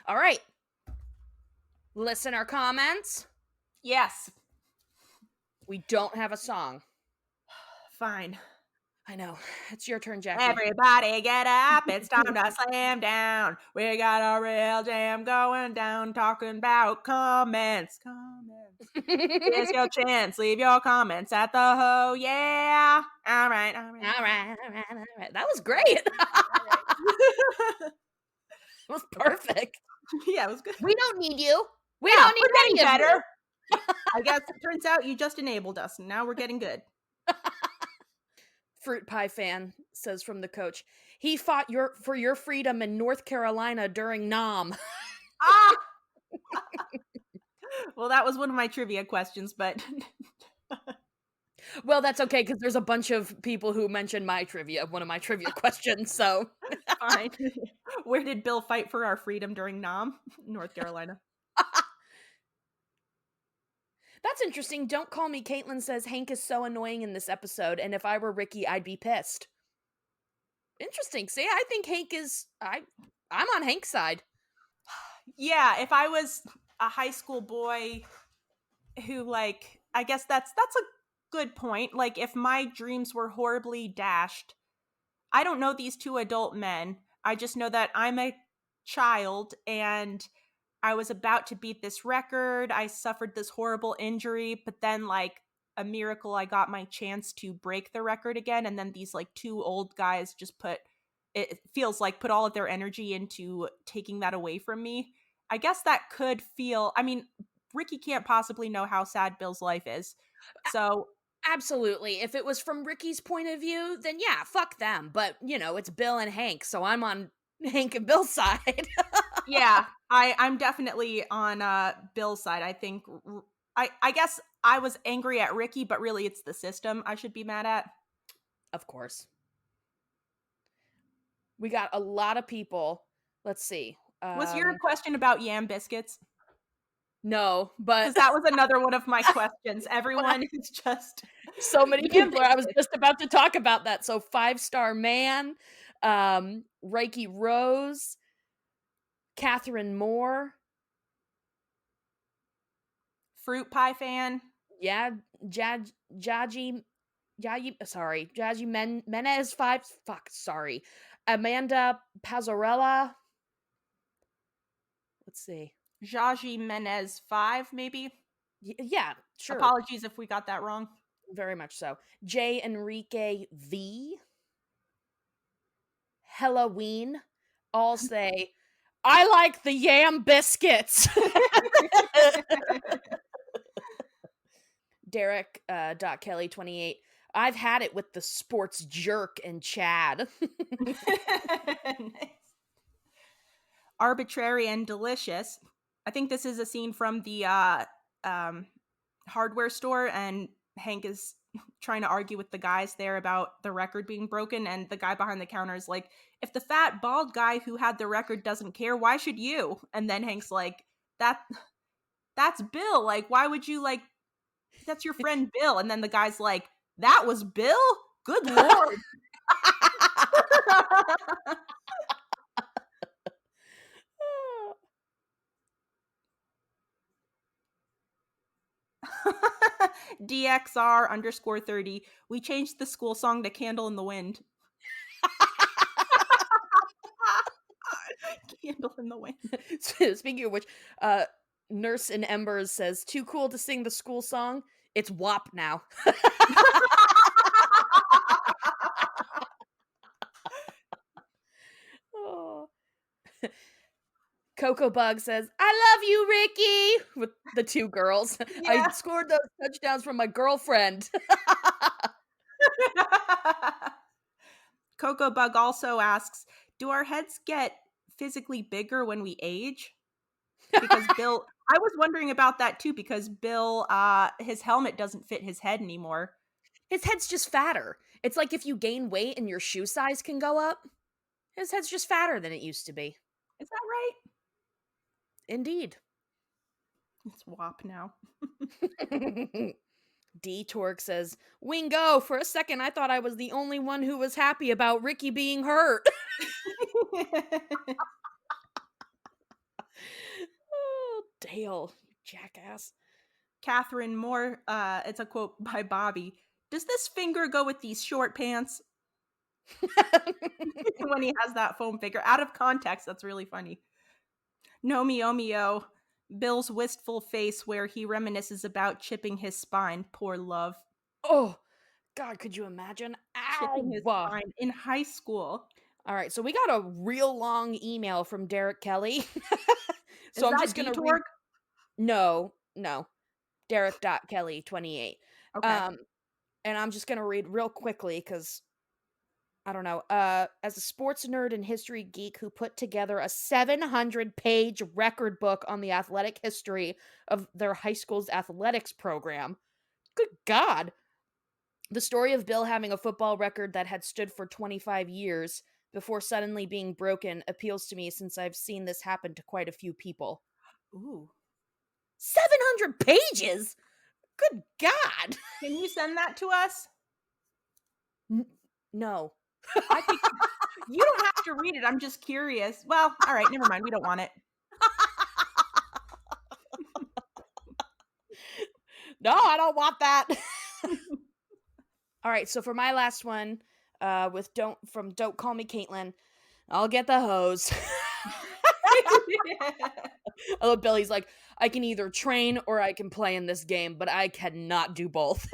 All right. Listener comments. Yes. We don't have a song. Fine. I know. It's your turn, Jackie. Everybody get up. It's time to slam down. We got a real jam going down, talking about comments. Here's your chance. Leave your comments at the ho. Yeah. All right. That was great. It was perfect. Yeah, it was good. We don't need you. We don't need we're getting any better. I guess it turns out you just enabled us, and now we're getting good. Fruit pie fan says from the coach, he fought for your freedom in North Carolina during Nam. Well, that was one of my trivia questions, but well, that's okay because there's a bunch of people who mentioned one of my trivia questions. So fine. Where did Bill fight for our freedom during Nam, North Carolina? That's interesting. Don't Call Me Caitlin says Hank is so annoying in this episode, and if I were Ricky, I'd be pissed. Interesting. See, I think Hank is I'm on Hank's side. Yeah, if I was a high school boy who like, I guess that's a good point. Like if my dreams were horribly dashed, I don't know these 2 adult men. I just know that I'm a child and I was about to beat this record. I suffered this horrible injury, but then like a miracle, I got my chance to break the record again. And then these like 2 old guys just put all of their energy into taking that away from me. I guess that could feel, I mean, Ricky can't possibly know how sad Bill's life is. So absolutely. If it was from Ricky's point of view, then yeah, fuck them. But it's Bill and Hank, so I'm on Hank and Bill's side. Yeah, I'm definitely on Bill's side. I think I guess I was angry at Ricky, but really it's the system I should be mad at. Of course. We got a lot of people. Let's see. Was your question about yam biscuits? No, but Because that was another one of my questions. Everyone is just so many damn people I was racist. just about to talk about that. So 5-star man, Reiki Rose, Catherine Moore, Fruit pie fan. yeah, Jaji Menez 5. Fuck, sorry. Amanda Pazzarella. Let's see. Jaji Menez 5, maybe. Yeah, sure. Apologies if we got that wrong. Very much so. J. Enrique V. Halloween. All say, I like the yam biscuits. Derek Kelly 28. I've had it with the sports jerk and Chad. Nice. Arbitrary and delicious. I think this is a scene from the hardware store, and Hank is trying to argue with the guys there about the record being broken, and the guy behind the counter is like, if the fat bald guy who had the record doesn't care, why should you? And then Hank's like, that's Bill, like, why would you, like, that's your friend Bill. And then the guy's like, that was Bill? Good lord. DXR_30. We changed the school song to Candle in the Wind. Candle in the Wind. Speaking of which, Nurse in Embers says, too cool to sing the school song. It's WAP now. Oh. Coco Bug says, I love you, Ricky, with the two girls. Yeah. I scored those touchdowns from my girlfriend. Coco Bug also asks, do our heads get physically bigger when we age? Because Bill, I was wondering about that too, because Bill, his helmet doesn't fit his head anymore. His head's just fatter. It's like if you gain weight and your shoe size can go up. His head's just fatter than it used to be. Is that right? Indeed. It's WAP now. D Torque says, Wingo, for a second I thought I was the only one who was happy about Ricky being hurt. Oh, Dale, you jackass. Catherine Moore, it's a quote by Bobby. Does this finger go with these short pants? When he has that foam figure. Out of context, that's really funny. Nomeo, Bill's wistful face where he reminisces about chipping his spine. Poor love. Oh, God, could you imagine? Chipping his Ow! spine in high school. All right, so we got a real long email from Derek Kelly. So I'm just going to read. No. Derek.Kelly 28. Okay. And I'm just going to read real quickly because I don't know. As a sports nerd and history geek who put together a 700-page record book on the athletic history of their high school's athletics program. Good God. The story of Bill having a football record that had stood for 25 years before suddenly being broken appeals to me since I've seen this happen to quite a few people. Ooh. 700 pages? Good God. Can you send that to us? No. I think you don't have to read it. I'm just curious. Well, all right, never mind. We don't want it. No, I don't want that. All right, so for my last one, with Don't Call Me Caitlin, I'll get the hose. I love Billy's like, I can either train or I can play in this game, but I cannot do both.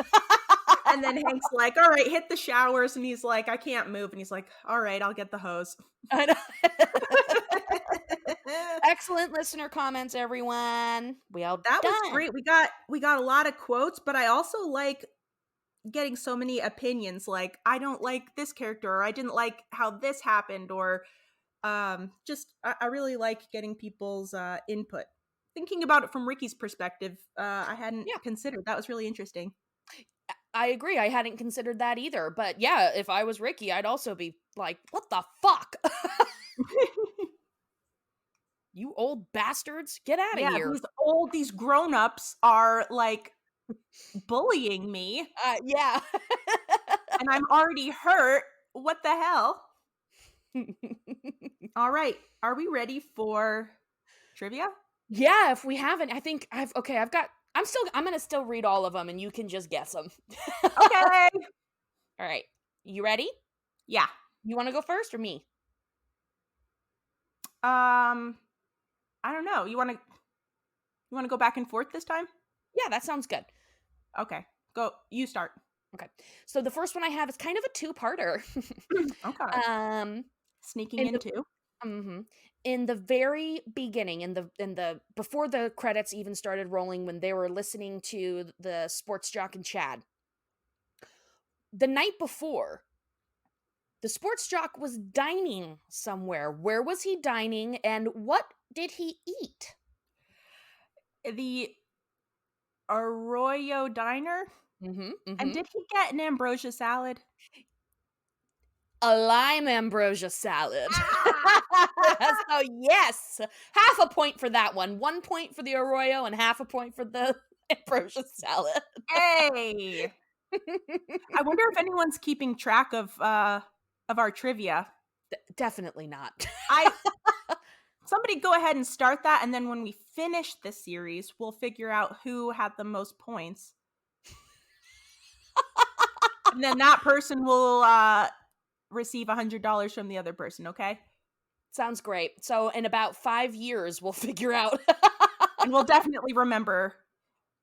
And then Hank's like, all right, hit the showers. And he's like, I can't move. And he's like, all right, I'll get the hose. I know. Excellent listener comments, everyone. That was great. We got a lot of quotes, but I also like getting so many opinions. Like, I don't like this character, or I didn't like how this happened, or I really like getting people's input. Thinking about it from Ricky's perspective, I hadn't considered. That was really interesting. I agree. I hadn't considered that either. But yeah, if I was Ricky, I'd also be like, what the fuck? You old bastards, get out of Yeah, here. these grown-ups are, like, bullying me, Yeah. and I'm already hurt. What the hell? All right, are we ready for trivia? Yeah, if we haven't, I think I'm gonna still read all of them and you can just guess them. Okay. All right. You ready? Yeah. You want to go first or me? I don't know. You wanna go back and forth this time? Yeah, that sounds good. Okay. Go. You start. Okay. So the first one I have is kind of a two-parter. Okay. um Sneaking in in the too. in the very beginning, in the before the credits even started rolling, when they were listening to the sports jock and Chad, the night before, the sports jock was dining somewhere. Where was he dining and what did he eat? The Arroyo Diner? And did he get an ambrosia salad? A lime ambrosia salad. Ah! So yes, half a point for that one. 1 point for the Arroyo and half a point for the ambrosia salad. Hey! I wonder if anyone's keeping track of our trivia. Definitely not. Somebody go ahead and start that, and then when we finish this series, we'll figure out who had the most points. And then that person will receive $100 from the other person, okay? Sounds great. So in about 5 years, we'll figure out. And we'll definitely remember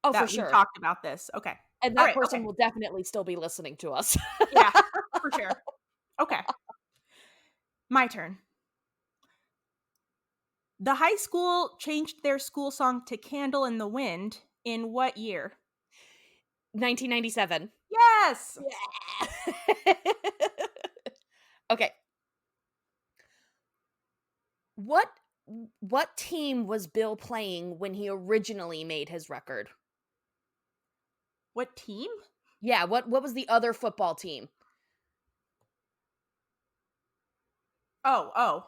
Oh, that for we sure. talked about this. Okay. And All that right, person okay. will definitely still be listening to us. Yeah, for sure. Okay. My turn. The high school changed their school song to Candle in the Wind in what year? 1997. Yes! Yeah. Okay. What team was Bill playing when he originally made his record? What team? Yeah, what was the other football team? Oh.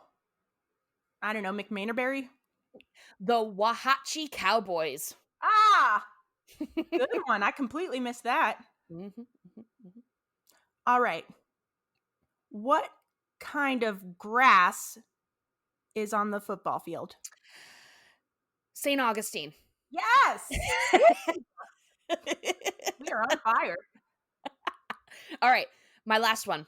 I don't know, McManerberry? The Wahatchee Cowboys. Ah! Good one. I completely missed that. All right. What kind of grass is on the football field? St. Augustine. Yes! We are on fire. All right, my last one.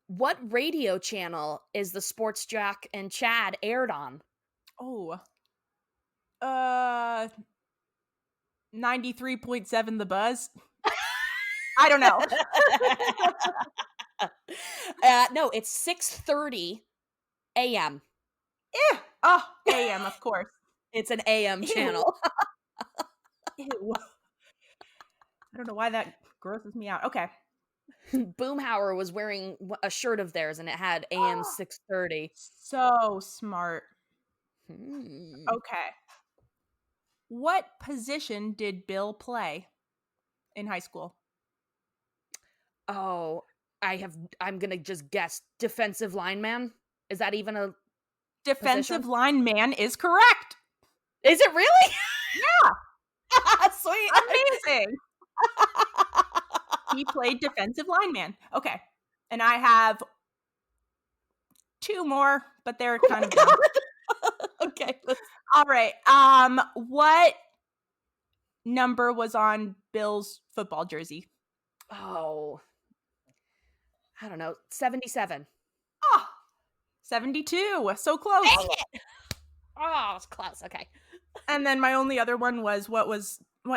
What radio channel is the Sports Jock and Chad aired on? Oh. 93.7 The Buzz? I don't know. No, it's 6:30 a.m. Oh, AM, of course. It's an AM Ew. channel. Ew. I don't know why that grosses me out. Okay. Boomhauer was wearing a shirt of theirs and it had AM 6:30. So smart. Okay. What position did Bill play in high school? Oh, I'm going to just guess defensive lineman. Is that even a Defensive position? lineman is correct. Is it really? Yeah. Sweet. Amazing. He played defensive lineman. Okay. And I have 2 more, but they're kind of dumb. Okay. All right. What number was on Bill's football jersey? Oh. I don't know. 77. Oh, 72. So close. Dang it. Oh, it's close. Okay. And then my only other one was what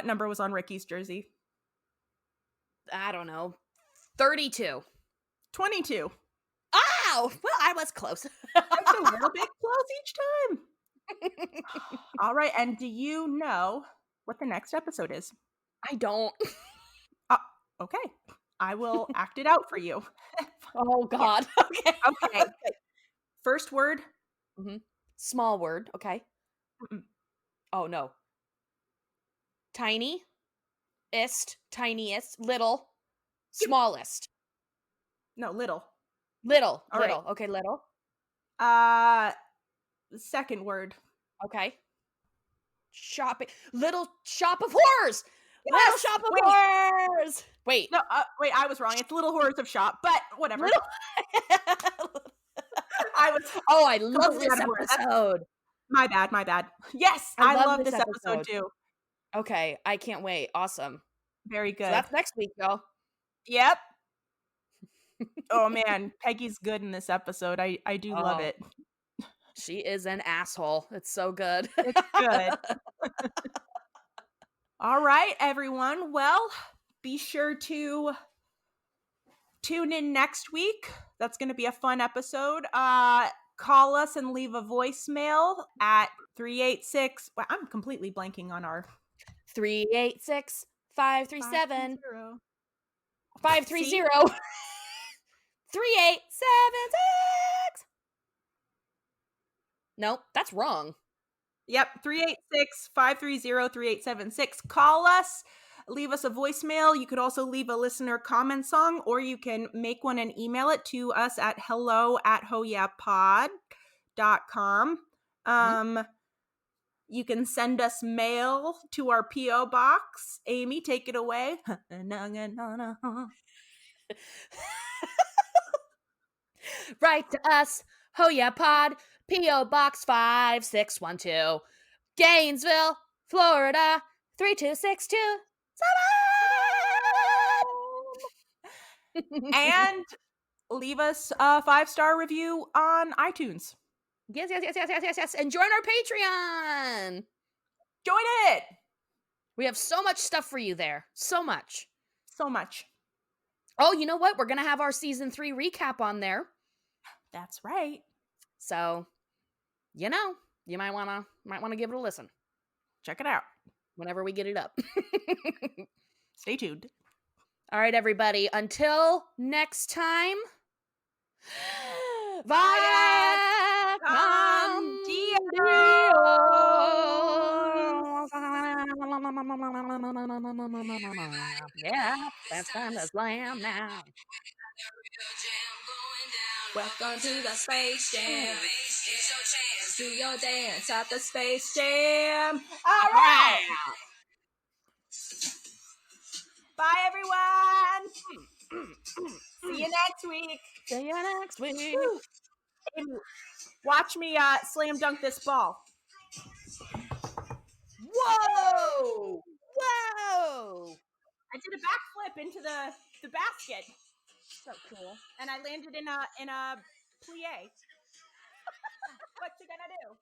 number was on Ricky's jersey? I don't know. 32. 22. Oh, well, I was close. That's a little bit close each time. All right. And do you know what the next episode is? I don't. Okay. I will act it out for you. Oh, God. Yeah. Okay. First word. Small word. Okay. Mm-mm. Oh, no. Tiniest, little, smallest. No, little. Little. All right. Okay, little. Second word. Okay. Shopping. Little shop of horrors. Little Yes! shop of Wait. horrors. Wait. No, wait, I was wrong. It's Little Horrors of Shop, but whatever. Little. I was Oh, I love completely this out of order. episode. My bad. Yes, I I love love this this episode episode. too. Okay, I can't wait. Awesome. Very So good. that's next week, y'all. Yep. Oh man, Peggy's good in this episode. I do love Oh. it. She is an asshole. It's so good. It's good. All right, everyone. Well, be sure to tune in next week. That's going to be a fun episode. Call us and leave a voicemail at 386. Well, I'm completely blanking on our 386 537 530 See? 3876. Nope, that's wrong. Yep, 386-530-3876. Call us, leave us a voicemail. You could also leave a listener comment song, or you can make one and email it to us at hello@hoyapod.com. You can send us mail to our P.O. box. Amy, take it away. Write to us, Ho Yeah Pod, P.O. Box 5612, Gainesville, Florida, 32627. And leave us a 5-star review on iTunes. Yes. And join our Patreon. Join it. We have so much stuff for you there. So much. So much. Oh, you know what? We're going to have our season 3 recap on there. That's right. So, you might want to give it a listen. Check it out. Whenever we get it up. Stay tuned. All right, everybody. Until next time. Vaya con Yeah, that's time to slam now. Welcome to the Space Jam. Here's your chance. Do your dance at the Space Jam. All right. Bye, everyone. See you next week. See you next week. Woo. Watch me slam dunk this ball. Whoa! Whoa! I did a backflip into the basket. So cool. And I landed in a plie. What you gonna do?